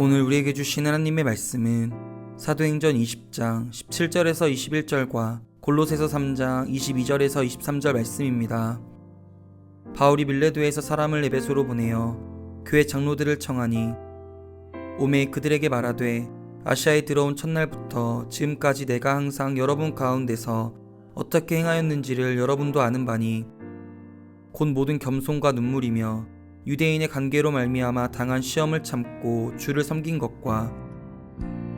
오늘 우리에게 주신 하나님의 말씀은 사도행전 20장 17절에서 21절과 골로새서 3장 22절에서 23절 말씀입니다. 바울이 밀레도에서 사람을 에베소로 보내어 교회 장로들을 청하니 오매 그들에게 말하되 아시아에 들어온 첫날부터 지금까지 내가 항상 여러분 가운데서 어떻게 행하였는지를 여러분도 아는 바니 곧 모든 겸손과 눈물이며 유대인의 관계로 말미암아 당한 시험을 참고 주를 섬긴 것과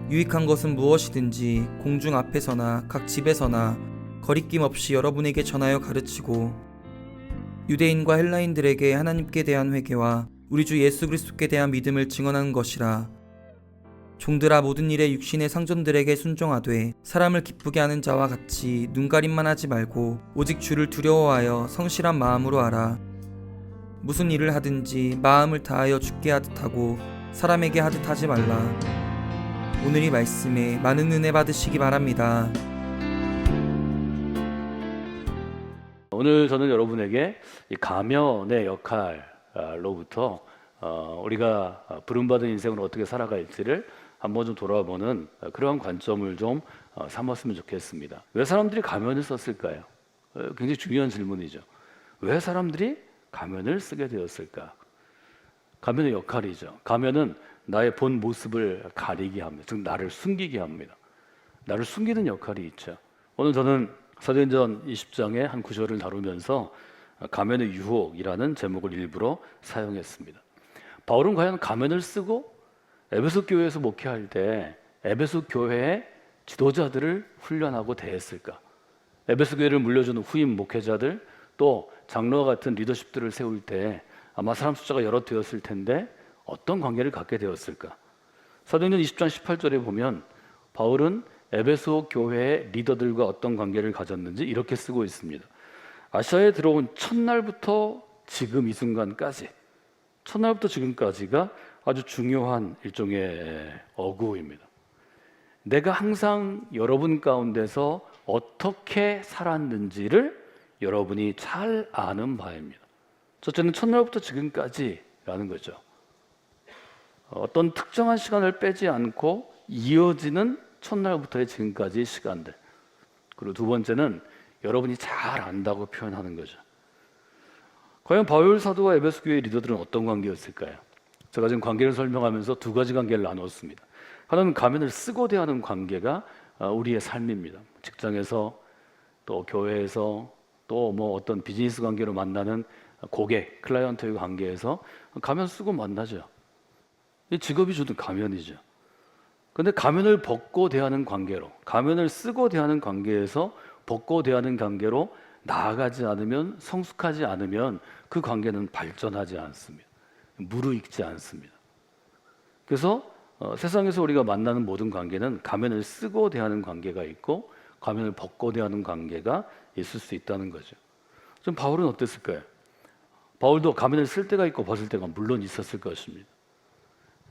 유익한 것은 무엇이든지 공중 앞에서나 각 집에서나 거리낌 없이 여러분에게 전하여 가르치고 유대인과 헬라인들에게 하나님께 대한 회개와 우리 주 예수 그리스도께 대한 믿음을 증언하는 것이라. 종들아 모든 일에 육신의 상전들에게 순종하되 사람을 기쁘게 하는 자와 같이 눈가림만 하지 말고 오직 주를 두려워하여 성실한 마음으로 하라. 무슨 일을 하든지 마음을 다하여 주께 하듯 하고 사람에게 하듯 하지 말라. 오늘 이 말씀에 많은 은혜 받으시기 바랍니다. 오늘 저는 여러분에게 이 가면의 역할로부터 우리가 부름받은 인생을 어떻게 살아갈지를 한번 좀 돌아보는 그러한 관점을 좀 삼았으면 좋겠습니다. 왜 사람들이 가면을 썼을까요? 굉장히 중요한 질문이죠. 왜 사람들이 가면을 쓰게 되었을까? 가면의 역할이죠. 가면은 나의 본 모습을 가리게 합니다. 즉 나를 숨기게 합니다. 나를 숨기는 역할이 있죠. 오늘 저는 사도행전 20장의 한 구절을 다루면서 가면의 유혹이라는 제목을 일부러 사용했습니다. 바울은 과연 가면을 쓰고 에베소 교회에서 목회할 때 에베소 교회의 지도자들을 훈련하고 대했을까? 에베소 교회를 물려주는 후임 목회자들 또 장로와 같은 리더십들을 세울 때 아마 사람 숫자가 여러 되었을 텐데 어떤 관계를 갖게 되었을까? 사도행전 20장 18절에 보면 바울은 에베소 교회의 리더들과 어떤 관계를 가졌는지 이렇게 쓰고 있습니다. 아시아에 들어온 첫날부터 지금 이 순간까지, 첫날부터 지금까지가 아주 중요한 일종의 어구입니다. 내가 항상 여러분 가운데서 어떻게 살았는지를 여러분이 잘 아는 바입니다. 첫째는 첫날부터 지금까지라는 거죠. 어떤 특정한 시간을 빼지 않고 이어지는 첫날부터의 지금까지의 시간들. 그리고 두 번째는 여러분이 잘 안다고 표현하는 거죠. 과연 바울 사도와 에베소 교회 리더들은 어떤 관계였을까요? 제가 지금 관계를 설명하면서 두 가지 관계를 나눴습니다. 하나는 가면을 쓰고 대하는 관계가 우리의 삶입니다. 직장에서 또 교회에서 또 뭐 어떤 비즈니스 관계로 만나는 고객, 클라이언트의 관계에서 가면 쓰고 만나죠. 직업이 주는 가면이죠. 그런데 가면을 벗고 대하는 관계로, 가면을 쓰고 대하는 관계에서 벗고 대하는 관계로 나아가지 않으면, 성숙하지 않으면 그 관계는 발전하지 않습니다. 무르익지 않습니다. 그래서 세상에서 우리가 만나는 모든 관계는 가면을 쓰고 대하는 관계가 있고 가면을 벗고 대하는 관계가 있을 수 있다는 거죠. 좀 바울은 어땠을까요? 바울도 가면을 쓸 때가 있고 벗을 때가 물론 있었을 것입니다.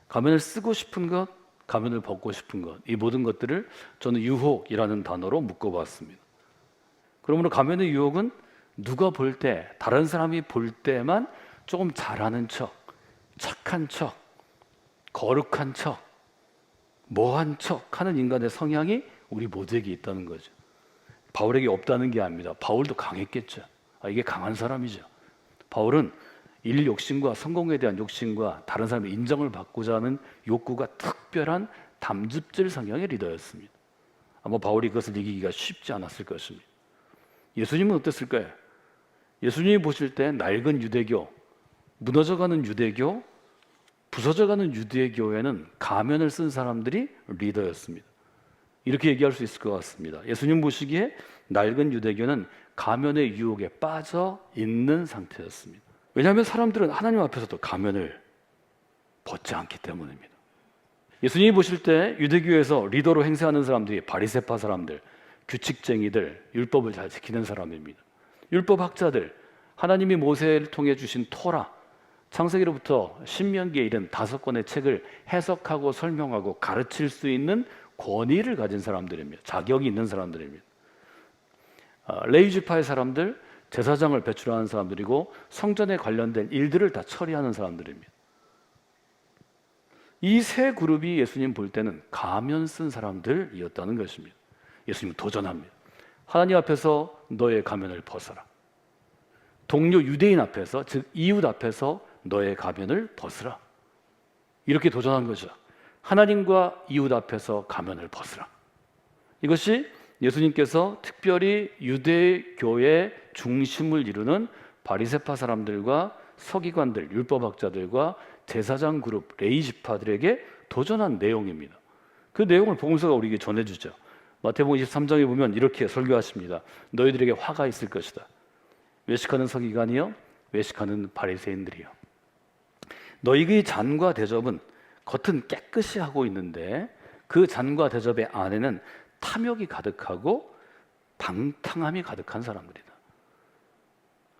가면을 쓰고 싶은 것, 가면을 벗고 싶은 것, 이 모든 것들을 저는 유혹이라는 단어로 묶어봤습니다. 그러므로 가면의 유혹은 누가 볼 때, 다른 사람이 볼 때만 조금 잘하는 척, 착한 척, 거룩한 척, 뭐한 척 하는 인간의 성향이 우리 모두에게 있다는 거죠. 바울에게 없다는 게 아닙니다. 바울도 강했겠죠. 이게 강한 사람이죠. 바울은 일 욕심과 성공에 대한 욕심과 다른 사람의 인정을 받고자 하는 욕구가 특별한 담즙질 성향의 리더였습니다. 아마 바울이 그것을 이기기가 쉽지 않았을 것입니다. 예수님은 어땠을까요? 예수님이 보실 때 낡은 유대교, 무너져가는 유대교, 부서져가는 유대교회는 가면을 쓴 사람들이 리더였습니다. 이렇게 얘기할 수 있을 것 같습니다. 예수님 보시기에 낡은 유대교는 가면의 유혹에 빠져 있는 상태였습니다. 왜냐하면 사람들은 하나님 앞에서도 가면을 벗지 않기 때문입니다. 예수님이 보실 때 유대교에서 리더로 행세하는 사람들이 바리새파 사람들, 규칙쟁이들, 율법을 잘 지키는 사람입니다. 율법학자들, 하나님이 모세를 통해 주신 토라, 창세기로부터 신명기에 이른 5권의 책을 해석하고 설명하고 가르칠 수 있는 권위를 가진 사람들입니다. 자격이 있는 사람들입니다. 레위지파의 사람들, 제사장을 배출하는 사람들이고 성전에 관련된 일들을 다 처리하는 사람들입니다. 이 세 그룹이 예수님 볼 때는 가면 쓴 사람들이었다는 것입니다. 예수님은 도전합니다. 하나님 앞에서 너의 가면을 벗어라. 동료 유대인 앞에서, 즉 이웃 앞에서 너의 가면을 벗으라. 이렇게 도전한 거죠. 하나님과 이웃 앞에서 가면을 벗으라. 이것이 예수님께서 특별히 유대교의 중심을 이루는 바리새파 사람들과 서기관들, 율법학자들과 제사장 그룹, 레위 지파들에게 도전한 내용입니다. 그 내용을 복음서가 우리에게 전해주죠. 마태복음 23장에 보면 이렇게 설교하십니다. 너희들에게 화가 있을 것이다. 외식하는 서기관이여, 외식하는 바리새인들이여. 너희의 잔과 대접은 겉은 깨끗이 하고 있는데 그 잔과 대접의 안에는 탐욕이 가득하고 방탕함이 가득한 사람들이다.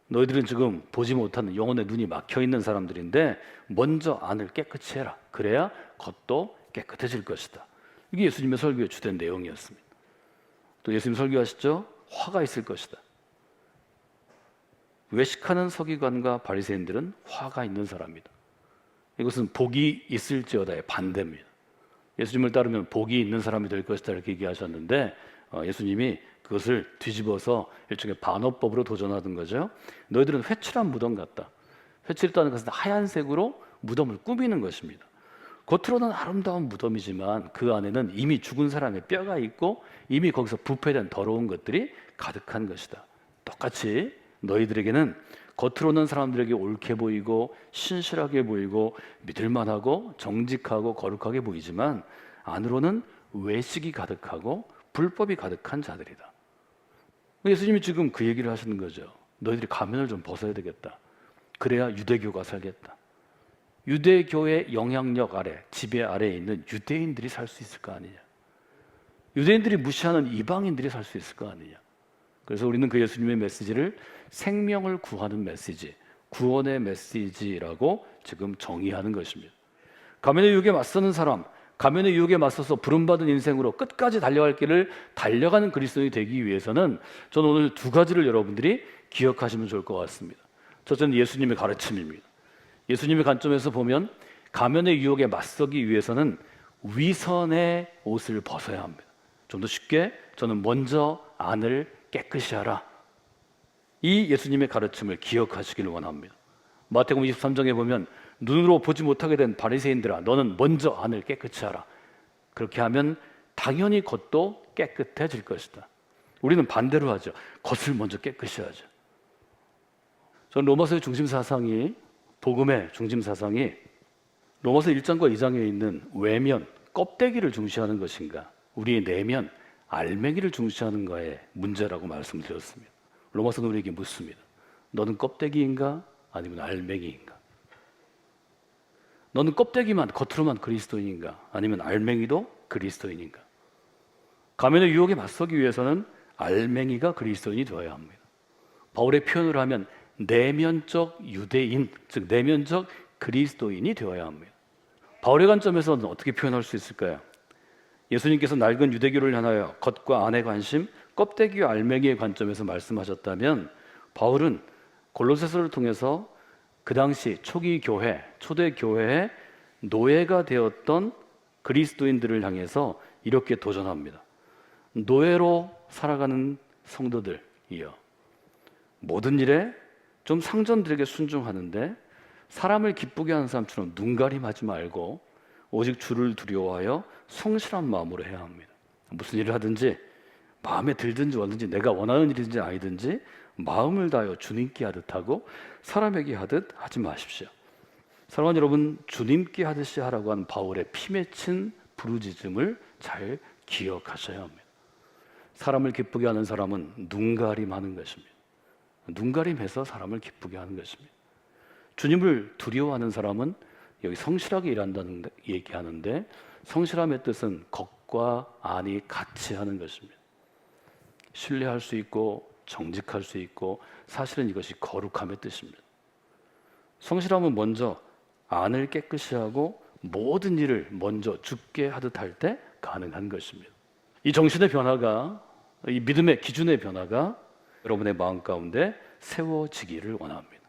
너희들은 지금 보지 못하는 영혼의 눈이 막혀 있는 사람들인데 먼저 안을 깨끗이 해라. 그래야 겉도 깨끗해질 것이다. 이게 예수님의 설교의 주된 내용이었습니다. 또 예수님 설교하시죠? 화가 있을 것이다. 외식하는 서기관과 바리새인들은 화가 있는 사람이다. 이것은 복이 있을지어다의 반대입니다. 예수님을 따르면 복이 있는 사람이 될 것이다 이렇게 얘기하셨는데 예수님이 그것을 뒤집어서 일종의 반어법으로 도전하던 거죠. 너희들은 회칠한 무덤 같다. 회칠했다는 것은 하얀색으로 무덤을 꾸미는 것입니다. 겉으로는 아름다운 무덤이지만 그 안에는 이미 죽은 사람의 뼈가 있고 이미 거기서 부패된 더러운 것들이 가득한 것이다. 똑같이 너희들에게는 겉으로는 사람들에게 옳게 보이고 신실하게 보이고 믿을만하고 정직하고 거룩하게 보이지만 안으로는 외식이 가득하고 불법이 가득한 자들이다. 예수님이 지금 그 얘기를 하시는 거죠. 너희들이 가면을 좀 벗어야 되겠다. 그래야 유대교가 살겠다. 유대교의 영향력 아래, 지배 아래에 있는 유대인들이 살 수 있을 거 아니냐. 유대인들이 무시하는 이방인들이 살 수 있을 거 아니냐. 그래서 우리는 그 예수님의 메시지를 생명을 구하는 메시지, 구원의 메시지라고 지금 정의하는 것입니다. 가면의 유혹에 맞서는 사람, 가면의 유혹에 맞서서 부름받은 인생으로 끝까지 달려갈 길을 달려가는 그리스도인이 되기 위해서는 저는 오늘 두 가지를 여러분들이 기억하시면 좋을 것 같습니다. 첫째는 예수님의 가르침입니다. 예수님의 관점에서 보면 가면의 유혹에 맞서기 위해서는 위선의 옷을 벗어야 합니다. 좀 더 쉽게 저는 먼저 안을 깨끗이 하라. 이 예수님의 가르침을 기억하시기를 원합니다. 마태복음 23장에 보면 눈으로 보지 못하게 된 바리새인들아 너는 먼저 안을 깨끗이 하라. 그렇게 하면 당연히 겉도 깨끗해질 것이다. 우리는 반대로 하죠. 겉을 먼저 깨끗이 하죠. 저는 로마서의 중심 사상이 복음의 중심 사상이 로마서 1장과 2장에 있는 외면, 껍데기를 중시하는 것인가 우리의 내면, 알맹이를 중시하는가의 문제라고 말씀드렸습니다. 로마서는 우리에게 묻습니다. 너는 껍데기인가 아니면 알맹이인가? 너는 껍데기만 겉으로만 그리스도인인가 아니면 알맹이도 그리스도인인가? 가면의 유혹에 맞서기 위해서는 알맹이가 그리스도인이 되어야 합니다. 바울의 표현을 하면 내면적 유대인, 즉 내면적 그리스도인이 되어야 합니다. 바울의 관점에서는 어떻게 표현할 수 있을까요? 예수님께서 낡은 유대교를 향하여 겉과 안의 관심, 껍데기와 알맹이의 관점에서 말씀하셨다면 바울은 골로새서를 통해서 그 당시 초기 교회, 초대 교회의 노예가 되었던 그리스도인들을 향해서 이렇게 도전합니다. 노예로 살아가는 성도들이여, 모든 일에 좀 상전들에게 순종하는데 사람을 기쁘게 하는 사람처럼 눈가림하지 말고 오직 주를 두려워하여 성실한 마음으로 해야 합니다. 무슨 일을 하든지 마음에 들든지 원든지 내가 원하는 일이든지 아니든지 마음을 다하여 주님께 하듯 하고 사람에게 하듯 하지 마십시오. 사랑하는 여러분, 주님께 하듯이 하라고 하는 바울의 피 맺힌 부르짖음을 잘 기억하셔야 합니다. 사람을 기쁘게 하는 사람은 눈가림하는 것입니다. 눈가림해서 사람을 기쁘게 하는 것입니다. 주님을 두려워하는 사람은 여기 성실하게 일한다는 얘기하는데 성실함의 뜻은 겉과 안이 같이 하는 것입니다. 신뢰할 수 있고 정직할 수 있고 사실은 이것이 거룩함의 뜻입니다. 성실함은 먼저 안을 깨끗이 하고 모든 일을 먼저 주께 하듯 할 때 가능한 것입니다. 이 정신의 변화가, 이 믿음의 기준의 변화가 여러분의 마음 가운데 세워지기를 원합니다.